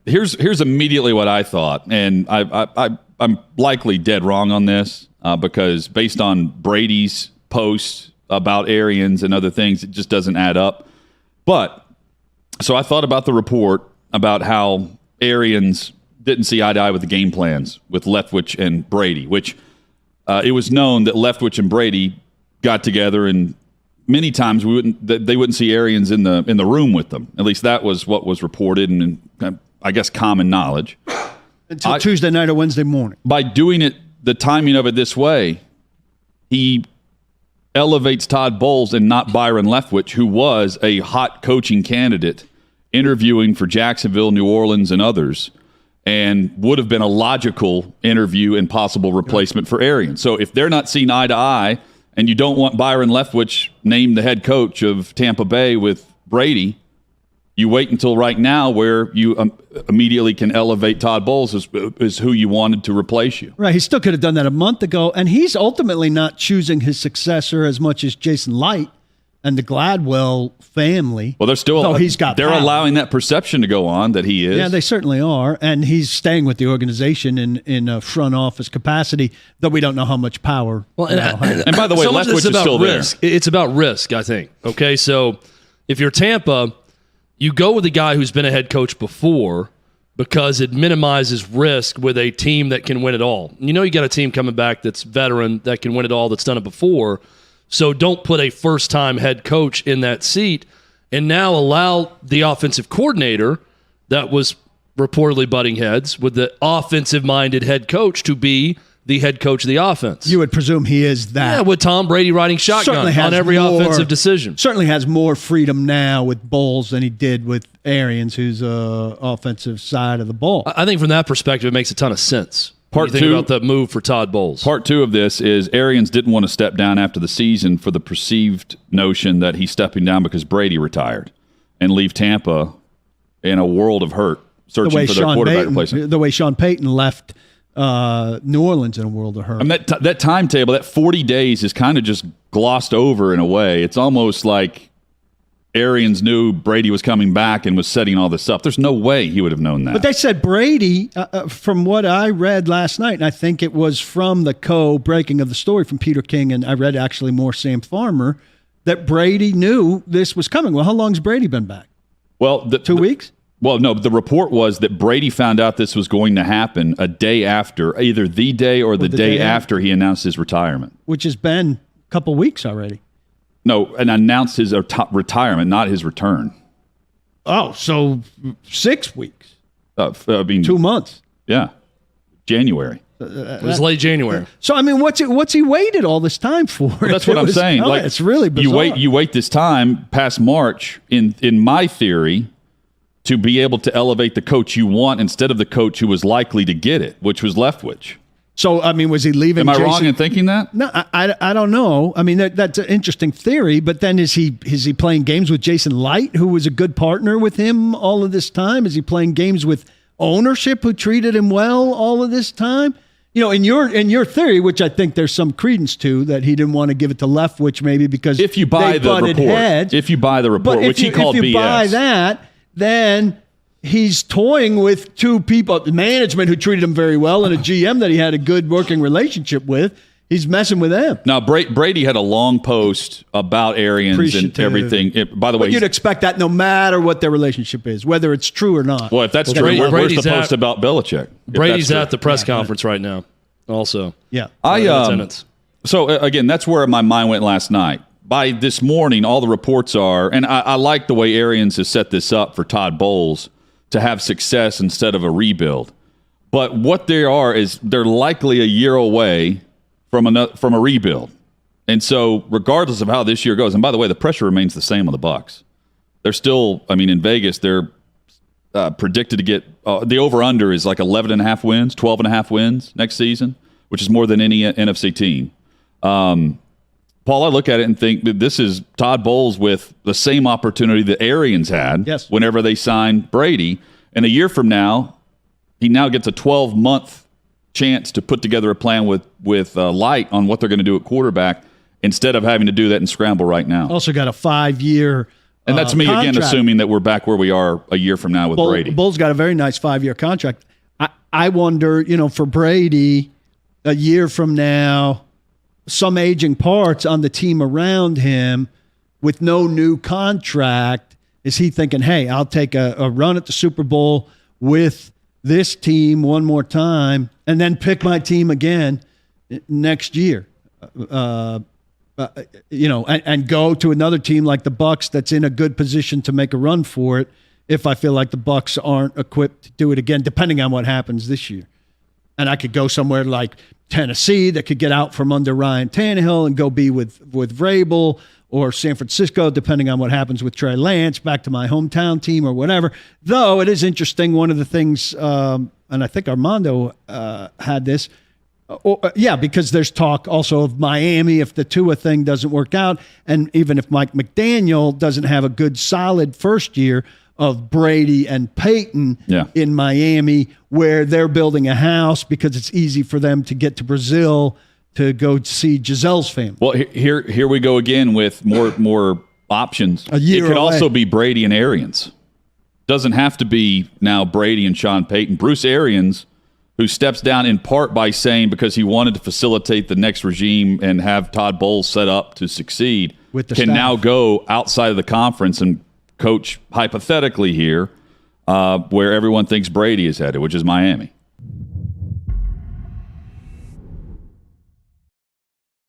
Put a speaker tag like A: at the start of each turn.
A: here's immediately what I thought, and I'm likely dead wrong on this because based on Brady's posts about Arians and other things, it just doesn't add up. But so I thought about the report about how Arians didn't see eye to eye with the game plans with Leftwich and Brady, which it was known that Leftwich and Brady got together, and many times they wouldn't see Arians in the room with them. At least that was what was reported, and I guess common knowledge.
B: Until Tuesday night or Wednesday morning.
A: By doing it, the timing of it this way, he elevates Todd Bowles and not Byron Leftwich, who was a hot coaching candidate interviewing for Jacksonville, New Orleans, and others, and would have been a logical interview and possible replacement for Arians. So if they're not seeing eye to eye, and you don't want Byron Leftwich named the head coach of Tampa Bay with Brady, you wait until right now where you immediately can elevate Todd Bowles as who you wanted to replace you.
B: Right. He still could have done that a month ago, and he's ultimately not choosing his successor as much as Jason Light and the Gladwell family.
A: Well, they're
B: power.
A: allowing that perception to go on that he is.
B: Yeah, they certainly are, and he's staying with the organization in a front office capacity, though we don't know how much power.
A: Well, and by the way, Leftwich is still
C: risk.
A: there.
C: It's about risk, I think. Okay, so if you're Tampa, you go with a guy who's been a head coach before because it minimizes risk with a team that can win it all. You know you got a team coming back that's veteran, that can win it all, that's done it before. So don't put a first-time head coach in that seat and now allow the offensive coordinator that was reportedly butting heads with the offensive-minded head coach to be the head coach of the offense.
B: You would presume he is that.
C: Yeah, with Tom Brady riding shotgun on every offensive decision.
B: Certainly has more freedom now with Bowles than he did with Arians, who's offensive side of the ball.
C: I think from that perspective, it makes a ton of sense.
A: Part
C: think
A: two
C: about the move for Todd Bowles.
A: Part two of this is Arians didn't want to step down after the season for the perceived notion that he's stepping down because Brady retired and leave Tampa in a world of hurt searching for their quarterback replacement.
B: The way Sean Payton left New Orleans in a world of hurt.
A: I mean, that timetable, that 40 days is kind of just glossed over in a way. It's almost like Arians knew Brady was coming back and was setting all this up. There's no way he would have known that.
B: But they said Brady, from what I read last night, and I think it was from the co-breaking of the story from Peter King, and I read actually more Sam Farmer, that Brady knew this was coming. Well, how long's Brady been back?
A: Well,
B: 2 weeks?
A: Well, no, the report was that Brady found out this was going to happen a day after, either the day or the day after he announced his retirement.
B: Which has been a couple weeks already.
A: No, and announced his retirement, not his return.
B: Oh, so 6 weeks.
A: I mean,
B: 2 months.
A: Yeah, January.
C: It was late January.
B: So I mean, what's he waited all this time for?
A: Well, that's what I'm saying.
B: Like, it's really bizarre.
A: You wait this time past March. In my theory, to be able to elevate the coach you want instead of the coach who was likely to get it, which was Leftwich.
B: So, I mean, was he leaving?
A: Am I wrong in thinking that?
B: No, I don't know. I mean, that's an interesting theory, but then is he playing games with Jason Light, who was a good partner with him all of this time? Is he playing games with ownership who treated him well all of this time? You know, in your theory, which I think there's some credence to, that he didn't want to give it to Leftwich maybe because
A: if you buy the report, which he called BS.
B: If you buy that, then he's toying with two people, the management who treated him very well and a GM that he had a good working relationship with. He's messing with them.
A: Now, Brady had a long post about Arians and everything. By the way,
B: you'd expect that no matter what their relationship is, whether it's true or not.
A: Well, if that's true, where's the post about Belichick?
C: Brady's at the press conference right now also.
B: Yeah.
A: So, again, that's where my mind went last night. By this morning, all the reports are, and I like the way Arians has set this up for Todd Bowles to have success instead of a rebuild. But what they are is they're likely a year away from a rebuild. And so regardless of how this year goes, and by the way, the pressure remains the same on the Bucs. They're still, I mean, in Vegas, they're predicted to get, the over-under is like 11.5 wins, 12.5 wins next season, which is more than any NFC team. Paul, I look at it and think that this is Todd Bowles with the same opportunity that Arians had whenever they signed Brady. And a year from now, he now gets a 12-month chance to put together a plan with Light on what they're going to do at quarterback instead of having to do that and scramble right now.
B: Also got a 5-year
A: And that's me,
B: contract.
A: again, assuming that we're back where we are a year from now with Brady.
B: Bull's got a very nice 5-year contract. I wonder, for Brady, a year from now, some aging parts on the team around him with no new contract, is he thinking, hey, I'll take a run at the Super Bowl with this team one more time and then pick my team again next year? And go to another team like the Bucs that's in a good position to make a run for it if I feel like the Bucs aren't equipped to do it again, depending on what happens this year. And I could go somewhere like Tennessee that could get out from under Ryan Tannehill and go be with Vrabel, or San Francisco, depending on what happens with Trey Lance, back to my hometown team or whatever. Though it is interesting, one of the things, and I think Armando had this, because there's talk also of Miami if the Tua thing doesn't work out, and even if Mike McDaniel doesn't have a good, solid first year, of Brady and Peyton in Miami, where they're building a house because it's easy for them to get to Brazil to go see Giselle's family.
A: Well, here we go again with more options.
B: A year
A: it could
B: away.
A: also be Brady and Arians. Doesn't have to be now Brady and Sean Payton. Bruce Arians, who steps down in part by saying because he wanted to facilitate the next regime and have Todd Bowles set up to succeed,
B: With the
A: can
B: staff.
A: now go outside of the conference and coach hypothetically here where everyone thinks Brady is headed, which is Miami.